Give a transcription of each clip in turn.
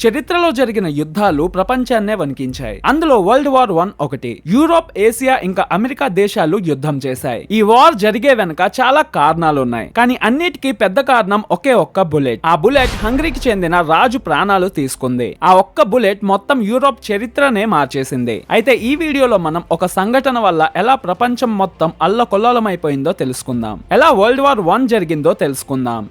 చరిత్రలో జరిగిన యుద్ధాలు ప్రపంచాన్నే వణికించాయి. అందులో వరల్డ్ వార్ 1 ఒకటి. యూరోప్, ఏసియా ఇంకా అమెరికా దేశాలు యుద్ధం చేశాయి. ఈ వార్ జరిగే వెనక చాలా కారణాలున్నాయి, కానీ అన్నిటికీ పెద్ద కారణం ఒకే ఒక్క బుల్లెట్. ఆ బుల్లెట్ హంగరీకి చెందిన రాజు ప్రాణాలు తీసుకుంది. ఆ ఒక్క బుల్లెట్ మొత్తం యూరోప్ చరిత్రనే మార్చేసింది. అయితే ఈ వీడియోలో మనం ఒక సంఘటన వల్ల ఎలా ప్రపంచం మొత్తం అల్లకొల్లోలమైపోయిందో తెలుసుకుందాం. ఎలా వరల్డ్ వార్ 1 జరిగిందో తెలుసుకుందాం.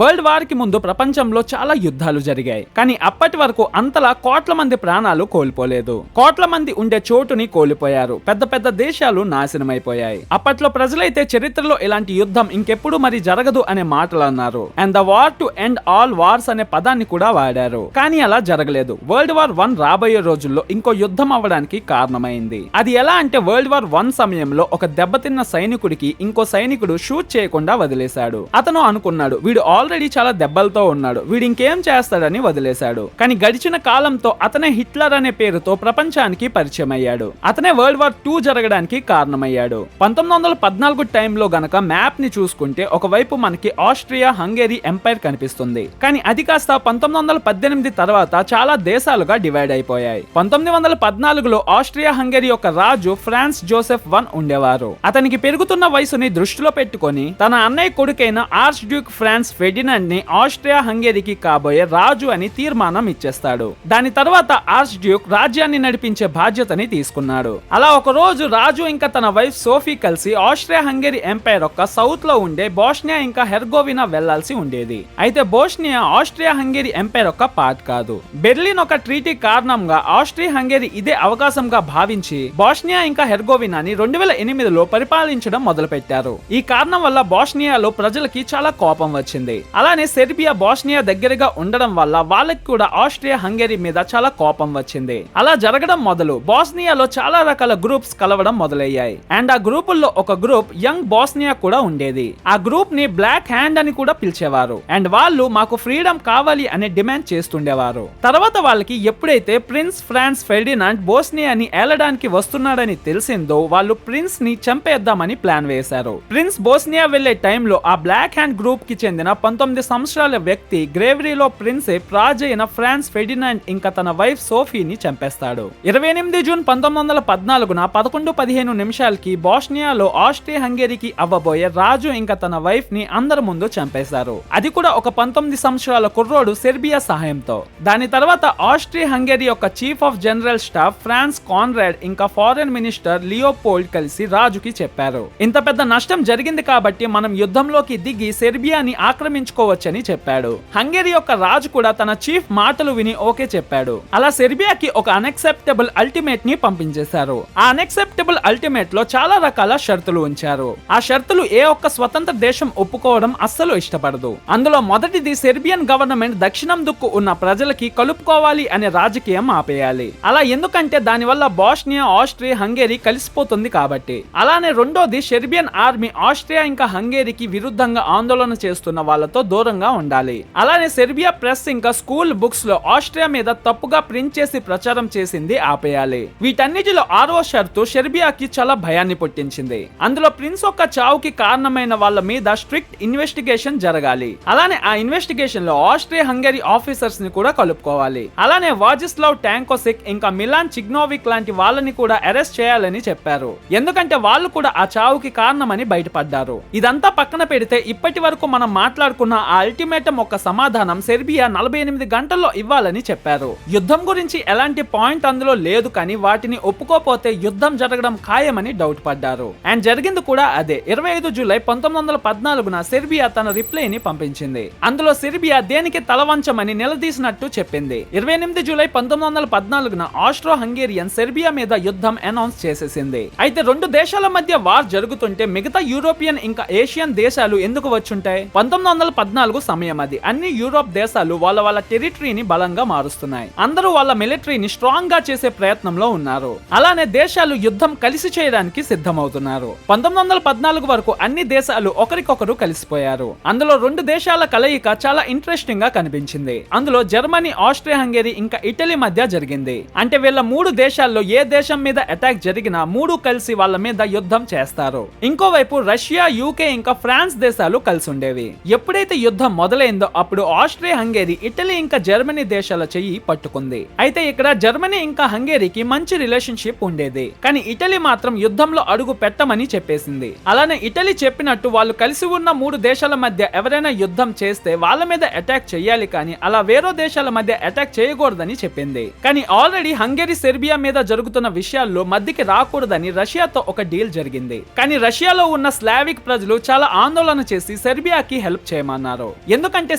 వరల్డ్ వార్ కి ముందు ప్రపంచంలో చాలా యుద్ధాలు జరిగాయి, కానీ అప్పటి వరకు అంతలా కోట్ల మంది ప్రాణాలు కోల్పోలేదు. కోట్ల మంది ఉండే చోటుని కోల్పోయారు. పెద్ద పెద్ద దేశాలు నాశనమైపోయాయి. అప్పట్లో ప్రజలైతే చరిత్రలో ఇలాంటి యుద్ధం ఇంకెప్పుడు మరి జరగదు అనే మాటలు అన్నారు. And the war to end all wars అనే పదాన్ని కూడా వాడారు. కానీ అలా జరగలేదు. వరల్డ్ వార్ 1 రాబోయే రోజుల్లో ఇంకో యుద్ధం అవ్వడానికి కారణమైంది. అది ఎలా అంటే వరల్డ్ వార్ 1 సమయంలో ఒక దెబ్బతిన్న సైనికుడికి ఇంకో సైనికుడు షూట్ చేయకుండా వదిలేశాడు. అతను అనుకున్నాడు, వీడు ఆల్రెడీ చాలా దెబ్బలతో ఉన్నాడు, వీడు ఇంకేం చేస్తాడని వదిలేశాడు. కానీ గడిచిన కాలంతో అతనే హిట్లర్ అనే పేరుతో ప్రపంచానికి పరిచయం అయ్యాడు. అతనే వరల్డ్ వార్ 2 జరగడానికి కారణమయ్యాడు. 1914 టైంలో గనక మ్యాప్ ని చూసుకుంటే ఒకవైపు మనకి ఆస్ట్రియా హంగరీ ఎంపైర్ కనిపిస్తుంది. కానీ అది కాస్త 1918 తర్వాత చాలా దేశాలుగా డివైడ్ అయిపోయాయి. 1914లో ఆస్ట్రియా హంగరీ యొక్క రాజు ఫ్రాన్స్ జోసెఫ్ 1 ఉండేవారు. అతనికి పెరుగుతున్న వయసుని దృష్టిలో పెట్టుకొని తన అన్నయ్య కొడుకైన ఆర్చ్ డ్యూక్ ఫ్రాన్స్ ఫెర్డినాండ్ ని ఆస్ట్రియా హంగరీకి కాబోయే రాజు అని తీర్మానం ఇచ్చేస్తాడు. దాని తర్వాత ఆర్చ్ డ్యూక్ రాజ్యాన్ని నడిపించే బాధ్యతని తీసుకున్నాడు. అలా ఒక రోజు రాజు ఇంకా తన వైఫ్ సోఫీ కలిసి ఆస్ట్రియా హంగరీ ఎంపైర్ యొక్క సౌత్ లో ఉండే బోస్నియా ఇంకా హెర్గోవినా వెళ్లాల్సి ఉండేది. అయితే బోస్నియా ఆస్ట్రియా హంగరీ ఎంపైర్ యొక్క పార్ట్ కాదు. బెర్లిన్ ఒక ట్రీటీ కారణంగా ఆస్ట్రియా హంగరీ ఇదే అవకాశంగా భావించి బోస్నియా ఇంకా హెర్గోవినాని 2008లో పరిపాలించడం మొదలు పెట్టారు. ఈ కారణం వల్ల బోస్నియాలో ప్రజలకి చాలా కోపం వచ్చింది. అలానే సెర్బియా బోస్నియా దగ్గరగా ఉండడం వల్ల వాళ్ళకి కూడా ఆస్ట్రియా హంగరీ మీద చాలా కోపం వచ్చింది. అలా జరగడం మొదలు బోస్నియాలో చాలా రకాల గ్రూప్స్ కలవడం మొదలయ్యాయి. అండ్ ఆ గ్రూపుల్లో ఒక గ్రూప్ యంగ్ బోస్నియా కూడా ఉండేది. ఆ గ్రూప్ ని బ్లాక్ హ్యాండ్ అని కూడా పిలిచేవారు. అండ్ వాళ్ళు మాకు ఫ్రీడమ్ కావాలి అనే డిమాండ్ చేస్తుండేవారు. తర్వాత వాళ్ళకి ఎప్పుడైతే ప్రిన్స్ ఫ్రాన్స్ ఫెర్డినాండ్ బోస్నియాని ఏలడానికి వస్తున్నాడని తెలిసిందో వాళ్ళు ప్రిన్స్ ని చంపేద్దామని ప్లాన్ వేశారు. ప్రిన్స్ బోస్నియా వెళ్లే టైంలో ఆ బ్లాక్ హ్యాండ్ గ్రూప్ కి చెందిన 19 సంవత్సరాల వ్యక్తి గ్రేవరీలో ప్రిన్సెప్ రాజైన ఫ్రాన్స్ ఫెర్డినాండ్ ఇంకా తన వైఫ్ సోఫీని చంపేస్తాడు. 28 జూన్ 1914న 11:15 నిమిషాలకి బోస్నియాలో ఆస్ట్రియా హంగరీకి అవ్వబోయే రాజు ఇంకా తన వైఫ్ ని అందరి ముందు చంపేశారు. అది కూడా ఒక 19 సంవత్సరాల కుర్రోడు సెర్బియా సహాయంతో. దాని తర్వాత ఆస్ట్రియా హంగరీ యొక్క chief of general staff Franz Conrad ఇంకా ఫారెన్ మినిస్టర్ లియోపోల్డ్ కలిసి రాజుకి చెప్పారు, ఇంత పెద్ద నష్టం జరిగింది కాబట్టి మనం యుద్ధంలోకి దిగి సెర్బియాని ఆక్రమించుకోవచ్చని చెప్పాడు. హంగరీ యొక్క రాజు కూడా తన చీఫ్ మాటలు విని ఓకే చెప్పాడు. అలా సెర్బియాకి ఒక అన్ఎక్సెప్టబుల్ అల్టిమేట్ ని పంపించేశారు. ఆ అన్ఎక్సెప్టబుల్ అల్టిమేట్ లో చాలా రకాల షరతులు ఉంచారు. ఆ షరతులు ఏ ఒక్క స్వతంత్ర దేశం ఒప్పుకోవడం అస్సలు ఇష్టపడదు. అందులో మొదటిది సెర్బియన్ గవర్నమెంట్ దక్షిణం దిక్కు ఉన్న ప్రజలకి కలుపుకోవాలి అనే రాజకీయం ఆపేయాలి. అలా ఎందుకంటే దానివల్ల బోస్నియా ఆస్ట్రియా హంగరీ కలిసిపోతుంది కాబట్టి. అలానే రెండోది సెర్బియన్ ఆర్మీ ఆస్ట్రియా ఇంకా హంగరీకి విరుద్ధంగా ఆందోళన చేస్తున్న వాళ్ళతో దూరంగా ఉండాలి. అలానే సెర్బియా ప్రెస్ ఇంకా స్కూల్ బుక్స్ లో ఆస్ట్రియా మీద తప్పుగా ప్రింట్ చేసి ప్రచారం చేసింది ఆపేయాలి. వీటన్నిటిలో 6వ షరతు సెర్బియాకి చాలా భయాన్ని పుట్టించింది. అందులో ప్రిన్స్ యొక్క చావుకి కారణమైన వాళ్ళ మీద స్ట్రిక్ట్ ఇన్వెస్టిగేషన్ జరగాలి. అలానే ఆ ఇన్వెస్టిగేషన్ లో ఆస్ట్రియా హంగరీ ఆఫీసర్స్ ని కూడా కలుపుకోవాలి. అలానే వాజిస్లావ్ టాంకోసిక్ ఇంకా మిలాన్ చిగ్నోవిక్ లాంటి వాళ్ళని కూడా అరెస్ట్ చేయాలని చెప్పారు. ఎందుకంటే వాళ్ళు కూడా ఆ చావుకి కారణమని బయటపడ్డారు. ఇదంతా పక్కన పెడితే ఇప్పటి వరకు మనం మాట్లాడుకున్న ఆ అల్టిమేటం ఒక సమాధానం సెర్బియా 48 గంటల్లో ఇవ్వాలని చెప్పారు. యుద్ధం గురించి ఎలాంటి పాయింట్ అందులో లేదు, కానీ వాటిని ఒప్పుకోపోతే యుద్ధం జరగడం ఖాయమని డౌట్ పడ్డారు. అండ్ జరిగింది కూడా అదే. 25 జూలై 1914న సెర్బియా తన రిప్లై ని పంపించింది. అందులో సెర్బియా దేనికి తలవంచమని నిలదీసినట్టు చెప్పింది. 28 జూలై 1914న ఆస్ట్రో హంగేరియన్ సెర్బియా మీద యుద్ధం అనౌన్స్ చేసేసింది. అయితే రెండు దేశాల మధ్య వార్ జరుగుతుంటే మిగతా యూరోపియన్ ఇంకా ఏషియన్ దేశాలు ఎందుకు వచ్చుంటాయి? 1914 సమయం అది. అన్ని యూరోప్ దేశాలు వాళ్ళ టెరిటరీని బలంగా మారుస్తున్నాయి. అందరూ వాళ్ళ మిలిటరీని స్ట్రాంగ్ గా చేసే ప్రయత్నంలో ఉన్నారు. అలానే దేశాలు యుద్ధం కలిసి చేయడానికి సిద్ధమవుతున్నారు. 1914 వరకు అన్ని దేశాలు ఒకరికొకరు కలిసిపోయారు. అందులో రెండు దేశాల కలయిక చాలా ఇంట్రెస్టింగ్ గా కనిపించింది. అందులో జర్మనీ, ఆస్ట్రియా హంగరీ ఇంకా ఇటలీ మధ్య జరిగింది. అంటే వీళ్ళ మూడు దేశాల్లో ఏ దేశం మీద అటాక్ జరిగినా మూడు కలిసి వాళ్ళ మీద యుద్ధం చేస్తారు. ఇంకోవైపు రష్యా, యూకే ఇంకా ఫ్రాన్స్ దేశాలు కలిసి ఉండేవి. ఎప్పుడైతే యుద్ధం మొదలైందో అప్పుడు ఆస్ట్రియా హంగేరీ ఇటలీ ఇంకా జర్మనీ దేశాల చెయ్యి పట్టుకుంది. అయితే ఇక్కడ జర్మనీ ఇంకా హంగేరీకి మంచి రిలేషన్షిప్ ఉండేది. కానీ ఇటలీ మాత్రం యుద్ధంలో అడుగు పెట్టమని చెప్పేసింది. అలానే ఇటలీ చెప్పినట్టు వాళ్ళు కలిసి ఉన్న 3 దేశాల మధ్య ఎవరైనా యుద్ధం చేస్తే వాళ్ళ మీద అటాక్ చేయాలి, కానీ అలా వేరే దేశాల మధ్య అటాక్ చేయకూడదని చెప్పింది. కానీ ఆల్రెడీ హంగేరీ సెర్బియా మీద జరుగుతున్న విషయాల్లో మధ్యకి రాకూడదని రష్యాతో ఒక డీల్ జరిగింది. కానీ రష్యాలో ఉన్న స్లావిక్ ప్రజలు చాలా ఆందోళన చేసి సెర్బియాకి హెల్ప్ చేయమన్నారు. ఎందుకంటే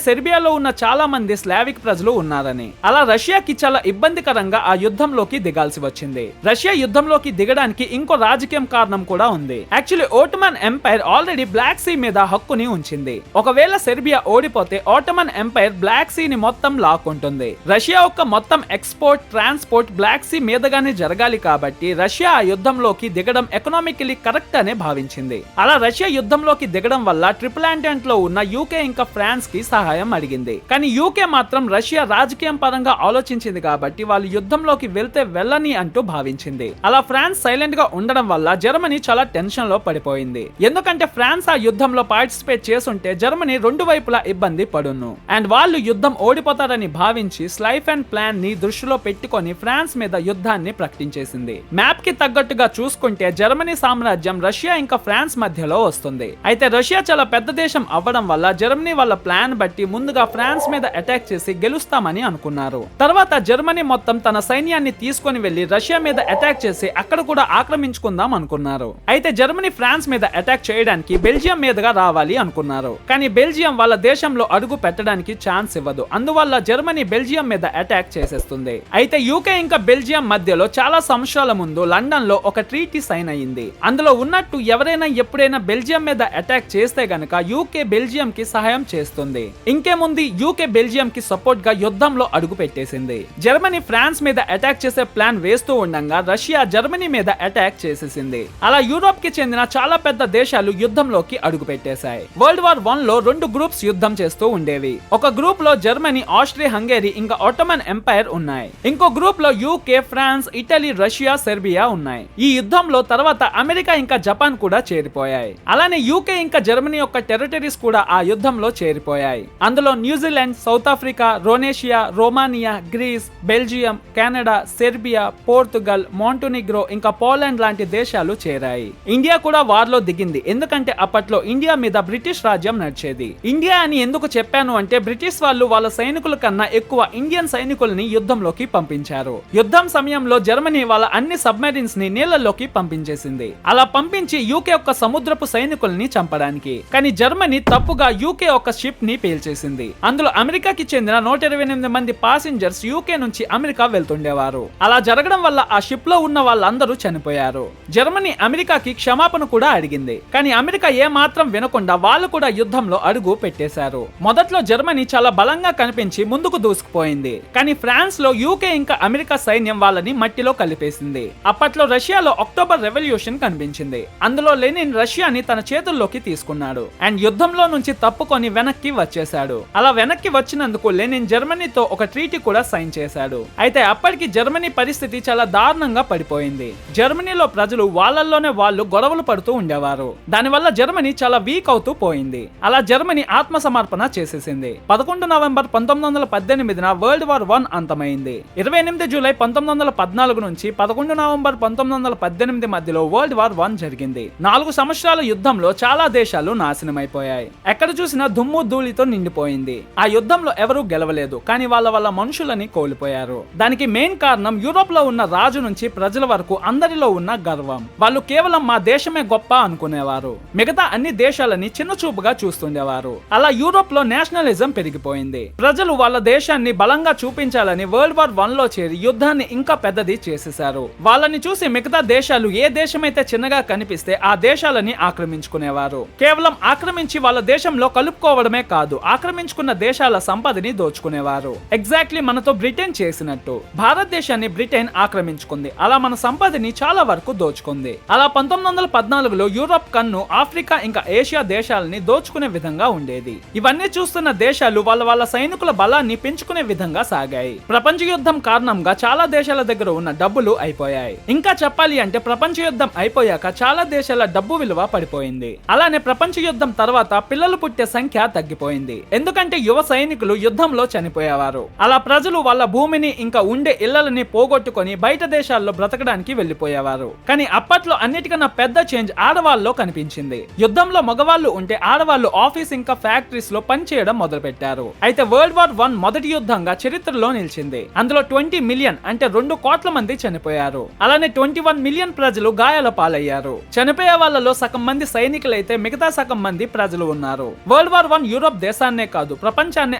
సెర్బియాలో ఉన్న చాలా మంది స్లావిక్ ప్రజలు ఉన్నారని. అలా రష్యాకి చాలా ఇబ్బందికరంగా ఆ యుద్ధంలోకి దిగాల్సి వచ్చింది. రష్యా యుద్ధంలోకి దిగడానికి ఇంకో రాజకీయం కారణం కూడా ఉంది. Actually Ottoman empire already Black Sea మీద హక్కుని ఉంచింది. ఒకవేళ సెర్బియా ఓడిపోతే ఓటమన్ ఎంపైర్ బ్లాక్ సీ ని మొత్తం లాక్కుంటుంది. రష్యా యొక్క మొత్తం ఎక్స్పోర్ట్ ట్రాన్స్పోర్ట్ బ్లాక్ సీ మీదగానే జరగాలి కాబట్టి రష్యా ఆ యుద్ధంలోకి దిగడం ఎకనామికలీ కరెక్ట్ అనే భావించింది. అలా రష్యా యుద్ధంలోకి దిగడం వల్ల ట్రిపుల్ ఆంటెంట్ లో ఉన్న యూకే ఇంకా ఫ్రాన్స్ కి సహాయం అడిగింది. కానీ యూకే మాత్రం రష్యా రాజకీయం పరంగా ఆలోచించింది కాబట్టి వాళ్ళు యుద్ధంలోకి వెళ్తే వెళ్ళని అంటూ భావించింది. అలా ఫ్రాన్స్ సైలెంట్ గా ఉండడం వల్ల జర్మనీ చాలా టెన్షన్ లో పడిపోయింది. ఎందుకంటే ఫ్రాన్స్ ఆ యుద్ధంలో పార్టిసిపేట్ చేసుంటే జర్మనీ 2 వైపులా ఇబ్బంది పడును. అండ్ వాళ్ళు యుద్ధం ఓడిపోతారని భావించి స్లైఫ్ అండ్ ప్లాన్ ని దృష్టిలో పెట్టుకొని ఫ్రాన్స్ మీద యుద్ధాన్ని ప్రకటించేసింది. మ్యాప్ కి తగ్గట్టుగా చూసుకుంటే జర్మనీ సామ్రాజ్యం రష్యా ఇంకా ఫ్రాన్స్ మధ్యలో వస్తుంది. అయితే రష్యా చాలా పెద్ద దేశం అవ్వడం వల్ల జర్మనీ వాళ్ళ ప్లాన్ బట్టి ముందుగా ఫ్రాన్స్ మీద అటాక్ చేసి గెలుస్తామని అనుకున్నారు. తర్వాత జర్మనీ మొత్తం తన సైన్యాన్ని తీసుకొని వెళ్లి రష్యా మీద అటాక్ చేసి అక్కడ కూడా ఆక్రమించుకుందాం అనుకున్నారు. అయితే జర్మనీ ఫ్రాన్స్ మీద అటాక్ చేయడానికి బెల్జియం మీదుగా రావాలి అనుకున్నారు. కానీ బెల్జియం వాళ్ళ దేశంలో అడుగు పెట్టడానికి ఛాన్స్ ఇవ్వదు. అందువల్ల జర్మనీ బెల్జియం మీద అటాక్ చేసేస్తుంది. అయితే యూకే ఇంకా బెల్జియం మధ్యలో చాలా సంవత్సరాల ముందు లండన్ లో ఒక ట్రీటీ సైన్ అయ్యింది. అందులో ఉన్నట్టు ఎవరైనా ఎప్పుడైనా బెల్జియం మీద అటాక్ చేస్తే గనక యూకే బెల్జియం కి సహాయం చేస్తుంది. ఇంకేముంది, యూకే బెల్జియం కి సపోర్ట్ గా యుద్ధంలో అడుగు పెట్టేసింది. జర్మనీ ఫ్రాన్స్ మీద అటాక్ చేసే ప్లాన్ వేస్తూ ఉండగా రష్యా జర్మనీ మీద అటాక్ చేసేసింది. అలా యూరోప్ కి చెందిన చాలా పెద్ద దేశాలు యుద్ధంలోకి అడుగు పెట్టేశాయి. వరల్డ్ వార్ 1 లో 2 గ్రూప్స్ యుద్ధం చేస్తూ ఉండేవి. ఒక గ్రూప్ లో జర్మనీ, ఆస్ట్రియా హంగేరీ ఇంకా ఒట్టమన్ ఎంపైర్ ఉన్నాయి. ఇంకో గ్రూప్ లో UK, France, Italy, Russia, Serbia ఉన్నాయి. ఈ యుద్ధంలో తర్వాత అమెరికా ఇంకా జపాన్ కూడా చేరిపోయాయి. అలానే యూకే ఇంకా జర్మనీ యొక్క టెరిటరీస్ కూడా ఆ యుద్ధంలో చేరిపోయాయి. అందులో న్యూజిలాండ్, సౌత్ ఆఫ్రికా, రొనేషియా, Romania, Greece, Belgium, Canada, Serbia, Portugal, Montenegro ఇంకా పోలాండ్ లాంటి దేశాలు చేరాయి. ఇండియా కూడా వార్ లో దిగింది. ఎందుకంటే అప్పట్లో ఇండియా మీద బ్రిటిష్ రాజ్యం నడిచేది. ఇండియా అని ఎందుకు చెప్పాను అంటే బ్రిటిష్ వాళ్ళు వాళ్ళ సైనికుల కన్నా ఎక్కువ ఇండియన్ సైనికుల్ని యుద్ధంలోకి పంపించారు. యుద్ధం సమయంలో జర్మనీ వాళ్ళ అన్ని సబ్మెరీన్స్ ని నీళ్లలోకి పంపించేసింది. అలా పంపించి యూకే యొక్క సముద్రపు సైనికుల్ని చంపడానికి. కానీ జర్మనీ తప్పుగా యూకే ఒక షిప్ ని పేల్చేసింది. అందులో అమెరికాకి చెందిన 128 మంది పాసింజర్స్ యూకే నుంచి అమెరికా వెళ్తుండేవారు. అలా జరగడం వల్ల ఆ షిప్ లో ఉన్న వాళ్ళందరూ చనిపోయారు. జర్మనీ అమెరికాకి క్షమాపణ కూడా అడిగింది. కానీ అమెరికా ఏ మాత్రం వినకుండా వాళ్ళు కూడా యుద్ధంలో అడుగు పెట్టేశారు. మొదట్లో జర్మనీ చాలా బలంగా కనిపించి ముందుకు దూసుకుపోయింది. కానీ ఫ్రాన్స్ లో యూకే ఇంకా అమెరికా సైన్యం వాళ్ళని మట్టిలో కలిపేసింది. అప్పట్లో రష్యాలో అక్టోబర్ రెవల్యూషన్ కనిపించింది. అందులో లెనిన్ రష్యాని తన చేతుల్లోకి తీసుకున్నాడు అండ్ యుద్ధంలో నుంచి తప్పుకొని వెనక్కి వచ్చేశాడు. అలా వెనక్కి వచ్చినందుకు లెనిన్ జర్మనీతో ఒక ట్రీటీ కూడా సైన్ చేశాడు. అయితే అప్పటికి జర్మనీ పరిస్థితి చాలా దారుణంగా పడిపోయింది. జర్మనీలో ప్రజలు వాళ్ళల్లోనే వాళ్ళు గొడవలు పడుతూ ఉండేవారు. దానివల్ల జర్మనీ చాలా వీక్ అవుతూ పోయింది. అలా జర్మనీ ఆత్మ సమర్పణ చేసేసింది. 11 నవంబర్ 1918 వరల్డ్ వార్ 1 అంతమైంది. 28 జూలై 1914 నుంచి 11 నవంబర్ 1918 మధ్యలో వరల్డ్ వార్ 1 జరిగింది. 4 సంవత్సరాల యుద్ధంలో చాలా దేశాలు నాశనమైపోయాయి. ఎక్కడ చూసినా దుమ్ము ధూళితో నిండిపోయింది. ఆ యుద్ధంలో ఎవరూ గెలవలేదు, కానీ వాళ్ళ మనుషులని కోల్పోయారు. దానికి మెయిన్ కారణం యూరోప్ లో ఉన్న రాజు నుంచి ప్రజల వరకు అందరిలో ఉన్న గర్వం. వాళ్ళు కేవలం మా దేశమే గొప్ప అనుకునేవారు. మిగతా అన్ని దేశాలని చిన్న చూపుగా చూస్తుండేవారు. అలా యూరోప్ లో నేషనలిజం పెరిగిపోయింది. ప్రజలు వాళ్ళ దేశాన్ని బలంగా చూపించాలని వరల్డ్ వార్ 1 లో చేరి యుద్ధాన్ని ఇంకా పెద్దది చేసేశారు. వాళ్ళని చూసి మిగతా దేశాలు ఏ దేశమైతే చిన్నగా కనిపిస్తే ఆ దేశాలని ఆక్రమించుకునేవారు. కేవలం ఆక్రమించి వాళ్ళ దేశంలో కలుపుకోవడమే కాదు, ఆక్రమించుకున్న దేశాల సంపదని దోచుకునేవారు. ఎగ్జాక్ట్లీ మనతో బ్రిటన్ చేసినట్టు భారతదేశాన్ని బ్రిటన్ ఆక్రమించుకుంది. అలా మన సంపదని చాలా వరకు దోచుకుంది. అలా 1914లో యూరోప్ కన్ను ఆఫ్రికా ఇంకా ఏషియా దేశాలని దోచుకునే విధంగా ఉండేది. ఇవన్నీ చూస్తున్న దేశాలు వాళ్ళ సైనికుల బలాన్ని పెంచుకునే విధంగా సాగాయి. ప్రపంచ యుద్ధం కారణంగా చాలా దేశాల దగ్గర ఉన్న డబ్బులు అయిపోయాయి. ఇంకా చెప్పాలి అంటే ప్రపంచ యుద్ధం అయిపోయాక చాలా దేశాల డబ్బు విలువ పడిపోయింది. అలానే ప్రపంచ యుద్ధం తర్వాత పిల్లలు పుట్టే సంఖ్య తగ్గిపోయింది. ఎందుకంటే యువ సైనికులు యుద్ధంలో చనిపోయేవారు. అలా ప్రజలు వాళ్ళ భూమిని ఇంకా ఉండే ఇళ్లని పోగొట్టుకొని బయట దేశాల్లో బ్రతకడానికి వెళ్లిపోయేవారు. కానీ అప్పట్లో అన్నిటికన్నా పెద్ద చేంజ్ ఆడవాళ్ళలో కనిపించింది. యుద్ధంలో మగవాళ్ళు ఉంటే ఆడవాళ్ళు ఆఫీస్ ఇంకా ఫ్యాక్టరీస్ లో పనిచేయడం మొదలు పెట్టారు. అయితే వరల్డ్ వార్ 1 మొదటి యుద్ధంగా చరిత్రలో నిలిచింది. అందులో 20 మిలియన్ అంటే 2 కోట్ల మంది చనిపోయారు. అలానే 21 మిలియన్ ప్రజలు గాయాల పాలయ్యారు. చనిపోయే వాళ్ళలో సగం మంది సైనికులైతే మిగతా సగం మంది ప్రజలు ఉన్నారు. వరల్డ్ వార్ 1 యూరోప్ దేశాన్నే కాదు ప్రపంచాన్ని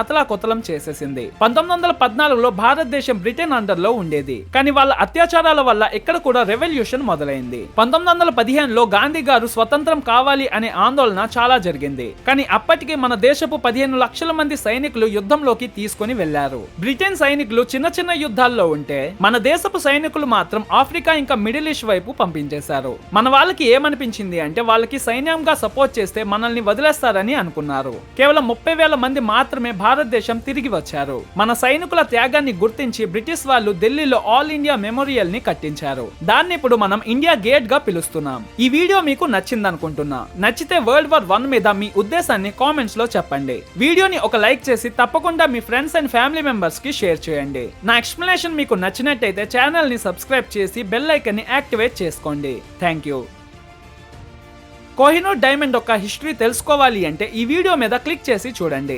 అతలాకుతలం చేసేసింది. 1914లో భారతదేశం బ్రిటన్ అండర్ లో ఉండేది. కానీ వాళ్ళ అత్యాచారాల వల్ల ఇక్కడ కూడా రెవల్యూషన్ మొదలైంది. 1915లో గాంధీ గారు స్వతంత్రం కావాలి అనే ఆందోళన చాలా జరిగింది. కానీ అప్పటికి మన దేశపు 15 లక్షల మంది సైనికులు యుద్ధంలోకి తీసుకుని వెళ్లారు. బ్రిటన్ సైనికులు చిన్న చిన్న యుద్ధాల్లో ఉంటే మన దేశపు సైనికులు మాత్రం ఆఫ్రికా ఇంకా మిడిల్ ఈస్ట్ వైపు పంపించేశారు. మన వాళ్ళకి ఏమనిపించింది అంటే వాళ్ళకి సైన్యంగా సపోర్ట్ చేస్తే మనల్ని వదిలేస్తారని అనుకున్నారు. కేవలం 30,000 మంది మాత్రమే భారతదేశం తిరిగి వచ్చారు. మన సైనికుల త్యాగాన్ని గుర్తించి బ్రిటిష్ వాళ్ళు ఢిల్లీలో ఆల్ ఇండియా మెమోరియల్ ని కట్టించారు. దాన్ని ఇప్పుడు మనం ఇండియా గేట్ గా పిలుస్తున్నాం. ఈ వీడియో మీకు నచ్చిందనుకుంటున్నా. నచ్చితే వరల్డ్ వార్ 1 మీద మీ ఉద్దేశాన్ని కామెంట్స్ లో చెప్పండి. వీడియోని ఒక లైక్ చేసి తప్పకుండా మీ ఫ్రెండ్స్ అండ్ ఫ్యామిలీ మెంబర్స్ కి షేర్ చేయండి. నా ఎక్స్ప్లెనేషన్ మీకు నచ్చినట్టయితే ఛానల్ ని సబ్స్క్రైబ్ చేసి బెల్ ఐకాన్ ని యాక్టివేట్ చేసుకోండి. Thank you. కోహినూర్ డైమండ్ యొక్క హిస్టరీ తెలుసుకోవాలి అంటే ఈ వీడియో మీద క్లిక్ చేసి చూడండి.